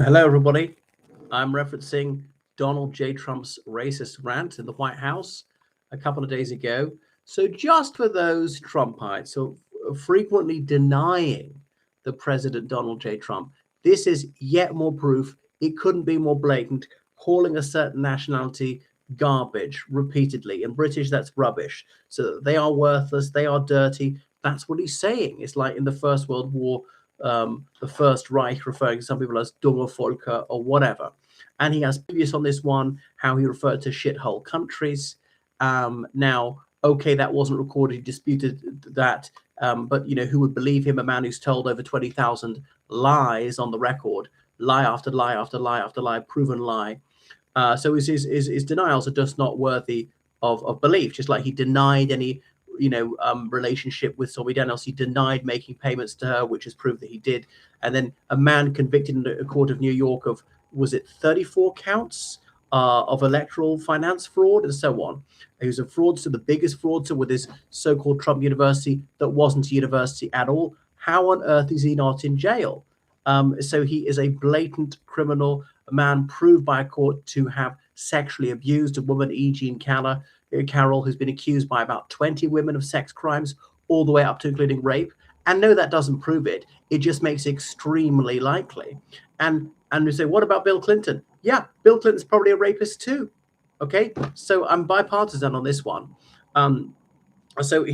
Hello, everybody. I'm referencing Donald J. Trump's racist rant in the White House a couple of days ago. So, just for those Trumpites who are frequently denying the President Donald J. Trump, this is yet more proof it couldn't be more blatant, calling a certain nationality garbage repeatedly. In British, that's rubbish. So, they are worthless, they are dirty. That's what he's saying. It's like in the First World War, the First Reich, referring to some people as dumme Volker or whatever. And he has previous on this one how he referred to shithole countries. Now, okay, that wasn't recorded. He disputed that. But, who would believe him, a man who's told over 20,000 lies on the record, lie after lie after lie after lie, proven lie. So his denials are just not worthy of belief, just like he denied any relationship with Stormy Daniels. He denied making payments to her, which has proved that he did. And then a man convicted in a court of New York of, was it 34 counts of electoral finance fraud and so on. He was a fraudster, the biggest fraudster with his so-called Trump university that wasn't a university at all. How on earth is he not in jail? So he is a blatant criminal, a man proved by a court to have sexually abused a woman, E. Jean Carroll, who's been accused by about 20 women of sex crimes, all the way up to including rape. And no, that doesn't prove it. It just makes it extremely likely. And we say, what about Bill Clinton? Yeah, Bill Clinton's probably a rapist too. Okay, so I'm bipartisan on this one. So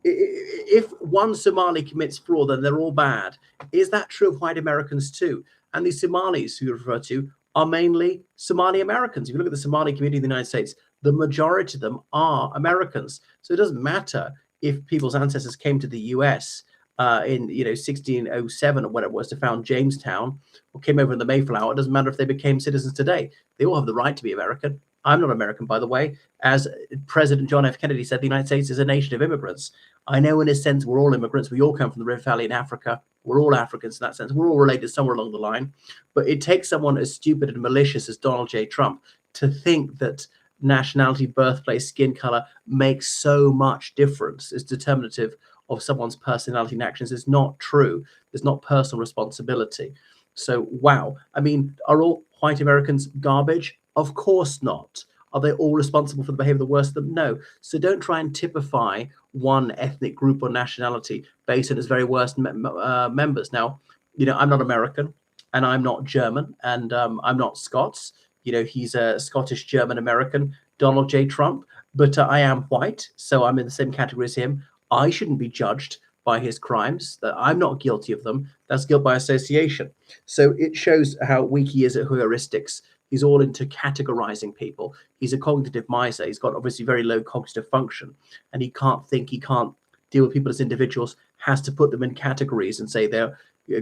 if one Somali commits fraud, then they're all bad. Is that true of white Americans too? And the Somalis who you refer to are mainly Somali Americans. If you look at the Somali community in the United States, the majority of them are Americans. So it doesn't matter if people's ancestors came to the US in 1607 or whatever it was to found Jamestown, or came over in the Mayflower. It doesn't matter if they became citizens today. They all have the right to be American. I'm not American, by the way. As President John F. Kennedy said, the United States is a nation of immigrants. I know in a sense we're all immigrants. We all come from the Rift Valley in Africa. We're all Africans in that sense. We're all related somewhere along the line. But it takes someone as stupid and malicious as Donald J. Trump to think that nationality, birthplace, skin color makes so much difference, is determinative of someone's personality and actions. Is not true. There's not personal responsibility. So, wow. I mean, are all white Americans garbage? Of course not. Are they all responsible for the behavior of the worst of them? No. So don't try and typify one ethnic group or nationality based on its very worst members. Now, I'm not American, and I'm not German, and I'm not Scots. He's a Scottish German American, Donald J. Trump, but I am white, so I'm in the same category as him. I shouldn't be judged by his crimes, that I'm not guilty of them. That's guilt by association. So it shows how weak he is at heuristics. He's all into categorizing people. He's a cognitive miser. He's got obviously very low cognitive function, and he can't think, he can't deal with people as individuals, has to put them in categories and say they're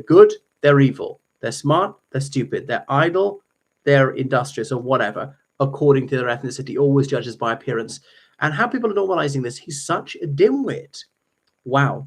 good, they're evil, they're smart, they're stupid, they're idle, they're industrious, or whatever, according to their ethnicity, always judges by appearance. And how people are normalizing this, he's such a dimwit. Wow.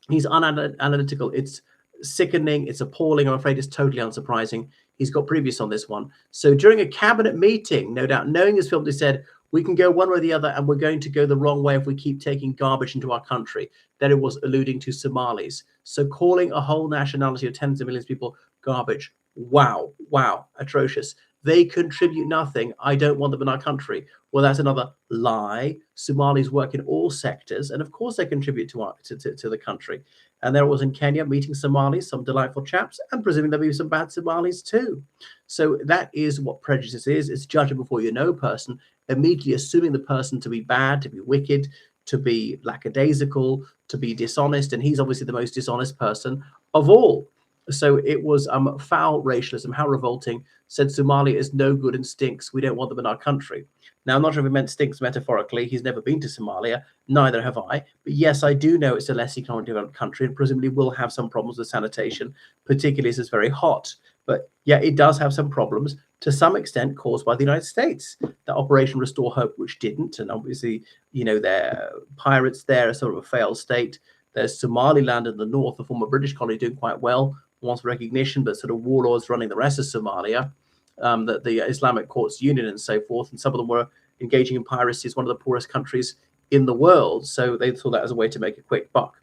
He's unanalytical. It's sickening. It's appalling. I'm afraid it's totally unsurprising. He's got previous on this one. So during a cabinet meeting, no doubt, knowing his film, he said, we can go one way or the other, and we're going to go the wrong way if we keep taking garbage into our country. Then it was alluding to Somalis. So calling a whole nationality of tens of millions of people garbage. Wow. Wow. Atrocious. They contribute nothing. I don't want them in our country. Well, that's another lie. Somalis work in all sectors, and of course they contribute to the country. And there it was in Kenya, meeting Somalis, some delightful chaps, and presuming there'll be some bad Somalis too. So that is what prejudice is. It's judging before you know a person, immediately assuming the person to be bad, to be wicked, to be lackadaisical, to be dishonest. And he's obviously the most dishonest person of all. So it was foul racialism. How revolting. Said Somalia is no good and stinks. We don't want them in our country. Now, I'm not sure if he meant stinks metaphorically. He's never been to Somalia. Neither have I. But yes, I do know it's a less economically developed country and presumably will have some problems with sanitation, particularly as it's very hot. But yeah, it does have some problems to some extent caused by the United States. The Operation Restore Hope, which didn't. And obviously, there are pirates there, sort of a failed state. There's Somaliland in the north, the former British colony, doing quite well, wants recognition, but sort of warlords running the rest of Somalia, the Islamic Courts Union and so forth. And some of them were engaging in piracy. It's one of the poorest countries in the world. So they saw that as a way to make a quick buck.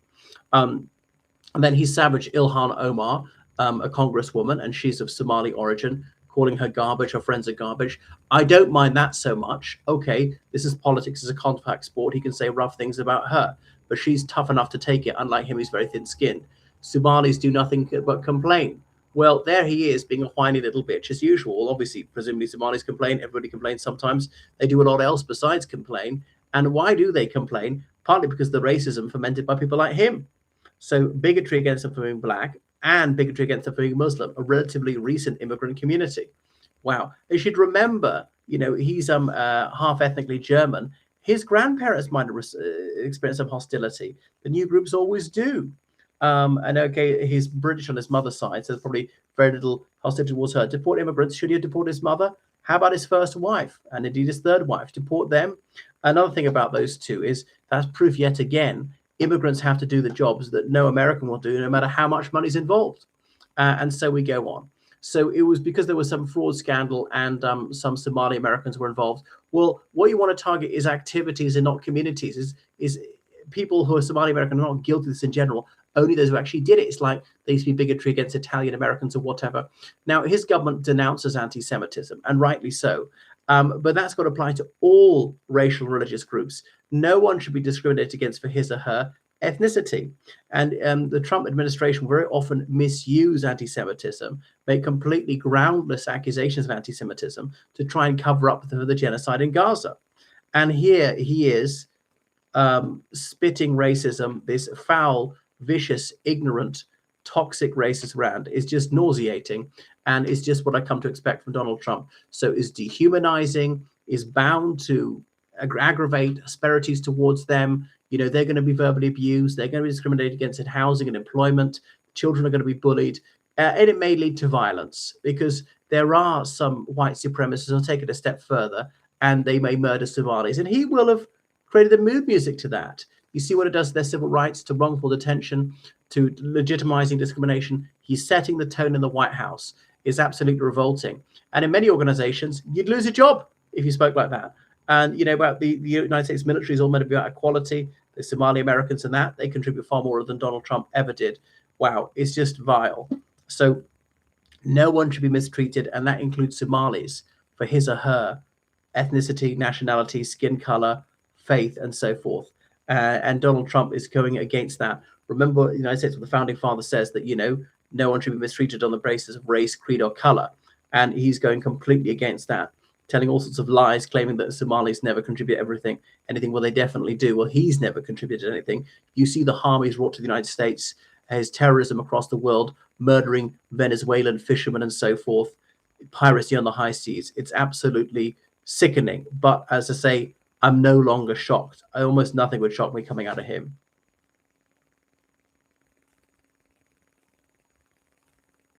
And then he's savage Ilhan Omar, a congresswoman, and she's of Somali origin, calling her garbage, her friends are garbage. I don't mind that so much. Okay, this is politics, it's a contact sport. He can say rough things about her, but she's tough enough to take it, unlike him, he's very thin-skinned. Somalis do nothing but complain. Well, there he is, being a whiny little bitch as usual. Obviously, presumably Somalis complain. Everybody complains sometimes. They do a lot else besides complain. And why do they complain? Partly because the racism fomented by people like him. So bigotry against them for being black and bigotry against them for being Muslim, a relatively recent immigrant community. Wow. They should remember, he's half ethnically German. His grandparents might have experienced some hostility. The new groups always do. And okay, he's British on his mother's side, so there's probably very little hostility towards her. Deport immigrants. Should he deport his mother? How about his first wife and indeed his third wife? Deport them. Another thing about those two is that's proof yet again, immigrants have to do the jobs that no American will do, no matter how much money's involved. And so we go on. So it was because there was some fraud scandal and some Somali Americans were involved. Well, what you want to target is activities and not communities, is people who are Somali American are not guilty of this in general, only those who actually did it. It's like there used to be bigotry against Italian Americans or whatever. Now, his government denounces anti-Semitism, and rightly so. But that's got to apply to all racial and religious groups. No one should be discriminated against for his or her ethnicity. And the Trump administration very often misuse anti-Semitism, make completely groundless accusations of anti-Semitism to try and cover up the genocide in Gaza. And here he is spitting racism, this foul, vicious, ignorant, toxic racist rant is just nauseating, and it's just what I come to expect from Donald Trump. So is dehumanizing, is bound to aggravate asperities towards them. They're going to be verbally abused, they're going to be discriminated against in housing and employment, children are going to be bullied, and it may lead to violence because there are some white supremacists who'll take it a step further and they may murder Somalis, and he will have created the mood music to that. You see what it does to their civil rights, to wrongful detention, to legitimizing discrimination. He's setting the tone in the White House. It's absolutely revolting. And in many organizations, you'd lose your job if you spoke like that. And, about the United States military is all meant to be about equality. The Somali Americans and that, they contribute far more than Donald Trump ever did. Wow, it's just vile. So no one should be mistreated, and that includes Somalis for his or her ethnicity, nationality, skin color, faith, and so forth. And Donald Trump is going against that. Remember, the United States, what the founding father says that, no one should be mistreated on the basis of race, creed, or color. And he's going completely against that, telling all sorts of lies, claiming that Somalis never contribute anything. Well, they definitely do. Well, he's never contributed anything. You see the harm he's wrought to the United States, his terrorism across the world, murdering Venezuelan fishermen and so forth, piracy on the high seas. It's absolutely sickening. But as I say, I'm no longer shocked. Almost nothing would shock me coming out of him.